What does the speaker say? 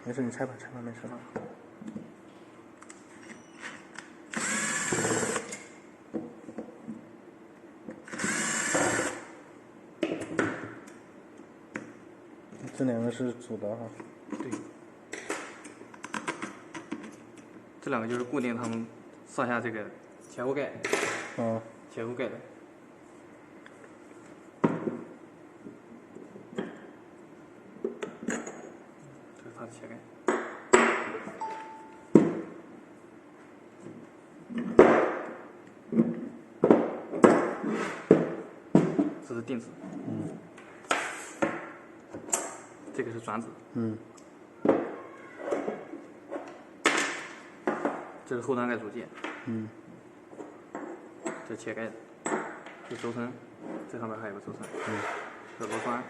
没事，你拆吧，拆吧，没事。这两个是主的哈。对。这两个就是固定它们上下这个前后盖。嗯。前后盖的。这是它的前盖。这是定子。嗯。这个是转子。嗯。这是后端盖组件。嗯。这切盖的，这轴承，这上面还有个轴承。这螺栓。